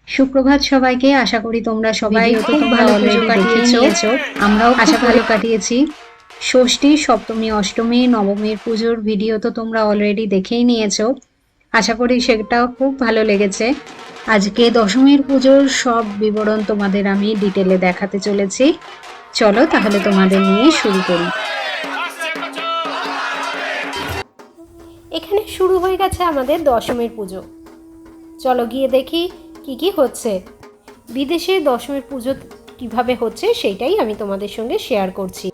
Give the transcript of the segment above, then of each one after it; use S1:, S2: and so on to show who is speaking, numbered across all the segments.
S1: সুপ্রভাত সবাইকে। আশা করি তোমরা সবাই খুব ভালো পুজো কাটিয়ে নিয়েছো। আমরাও আশা ভালো কাটিয়েছি। ষষ্ঠী, সপ্তমী, অষ্টমী, নবমীর পুজোর ভিডিও তো তোমরা অলরেডি দেখেই নিয়েছো। আশা করি সেটাও খুব ভালো লেগেছে। আজকে দশমীর পুজোর সব বিবরণ তোমাদের আমি ডিটেলে দেখাতে চলেছি। চলো তাহলে তোমাদের নিয়ে শুরু করি।
S2: এখানে শুরু হয়ে গেছে আমাদের দশমীর পুজো। চলো গিয়ে দেখি কি কি হচ্ছে। বিদেশে দশমীর পুজো কিভাবে হচ্ছে সেইটাই আমি তোমাদের সঙ্গে শেয়ার করছি।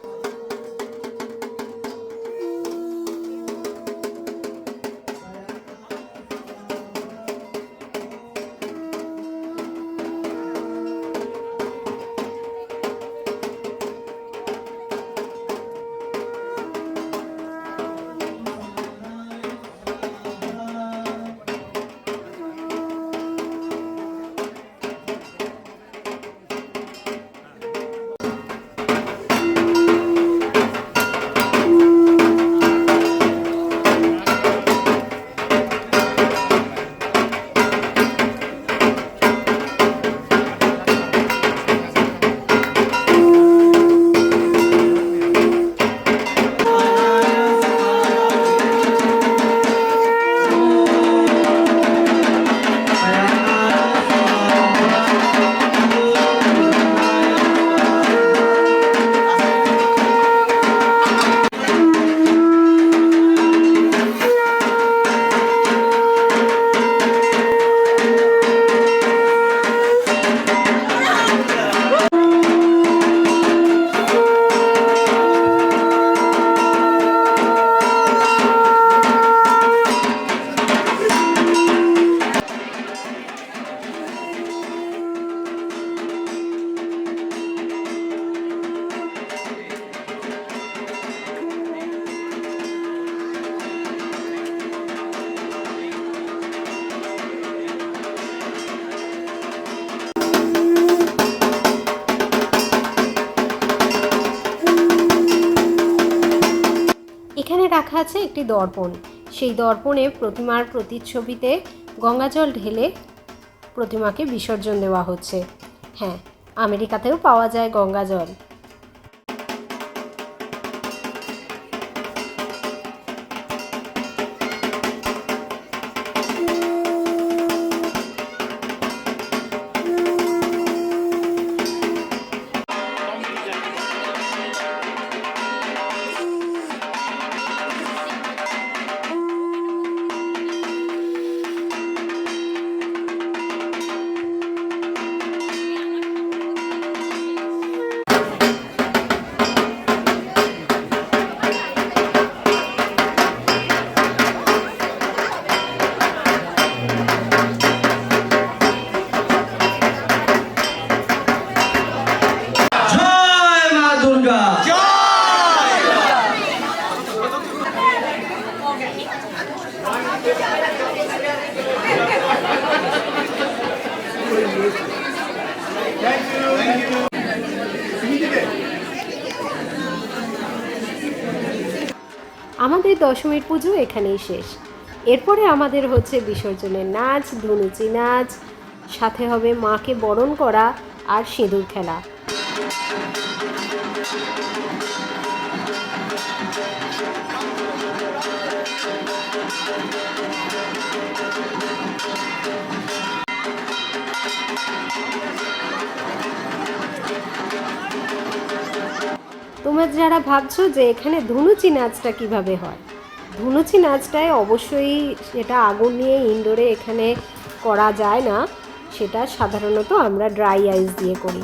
S2: এখানে রাখা আছে একটি দর্পণ। সেই দর্পণে প্রতিমার প্রতিচ্ছবিতে গঙ্গাজল ঢেলে প্রতিমাকে বিসর্জন দেওয়া হচ্ছে। হ্যাঁ, আমেরিকাতেও পাওয়া যায় গঙ্গাজল। আমাদের দশমীর পুজো এখানেই শেষ। এরপরে আমাদের হচ্ছে বিসর্জনের নাচ, ধুনুচি নাচ, সাথে হবে মাকে বরণ করা আর সিঁদুর খেলা। তোমরা যারা ভাবছো যে এখানে ধুনুচি নাচটা কিভাবে হয়, ধুনুচি নাচটায় অবশ্যই সেটা আগুন নিয়ে ইনডোরে এখানে করা যায় না, সেটা সাধারণত আমরা ড্রাই আইস দিয়ে করি।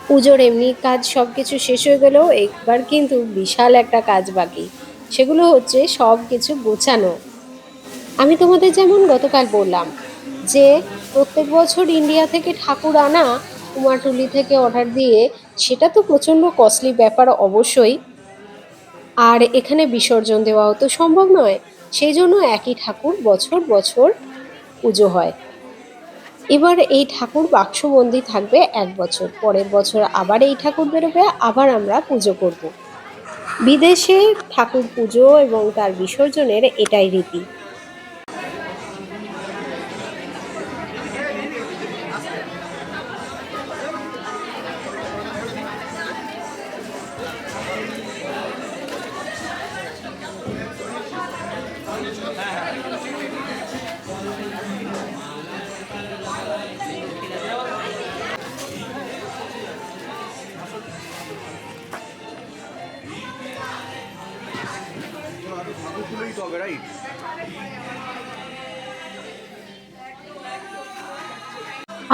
S2: পুজোর এমনি কাজ সব কিছু শেষ হয়ে গেলেও একবার কিন্তু বিশাল একটা কাজ বাকি, সেগুলো হচ্ছে সব কিছু গোছানো। আমি তোমাদের যেমন গতকাল বললাম যে প্রত্যেক বছর ইন্ডিয়া থেকে ঠাকুর আনা কুমারটুলি থেকে অর্ডার দিয়ে, সেটা তো প্রচণ্ড কস্টলি ব্যাপার অবশ্যই, আর এখানে বিসর্জন দেওয়াও তো সম্ভব নয়, সেই জন্য একই ঠাকুর বছর বছর পুজো হয়। এবার এই ঠাকুর বাক্সবন্দি থাকবে 1 বছর, পরের বছর আবার এই ঠাকুর বেরোবে, আবার আমরা পুজো করব। বিদেশে ঠাকুর পুজো এবং তার বিসর্জনের এটাই রীতি।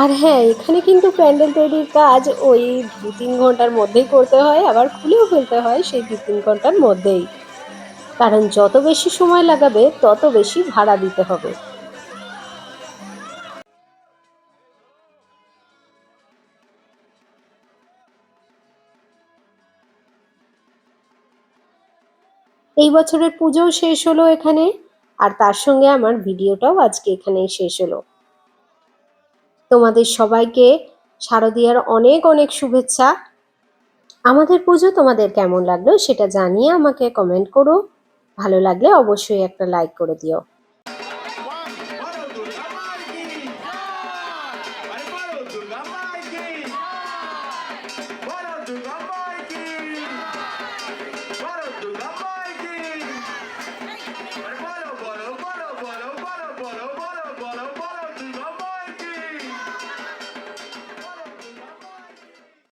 S2: আর হ্যাঁ, এখানে কিন্তু প্যান্ডেল তৈরির কাজ ওই 2-3 ঘন্টার মধ্যেই করতে হয়, আবার খুলেও ফেলতে হয় সেই 2-3 ঘন্টার মধ্যেই, কারণ যত বেশি সময় লাগাবে তত বেশি ভাড়া দিতে হবে। এই বছরের পুজোও শেষ হলো এখানে, আর তার সঙ্গে আমার ভিডিওটাও আজকে এখানেই শেষ হলো। তোমাদের সবাইকে শারদীয়ার অনেক অনেক শুভেচ্ছা। আমাদের পুজো তোমাদের কেমন লাগলো সেটা জানিয়ে আমাকে কমেন্ট করো। ভালো লাগলে অবশ্যই একটা লাইক করে দিও।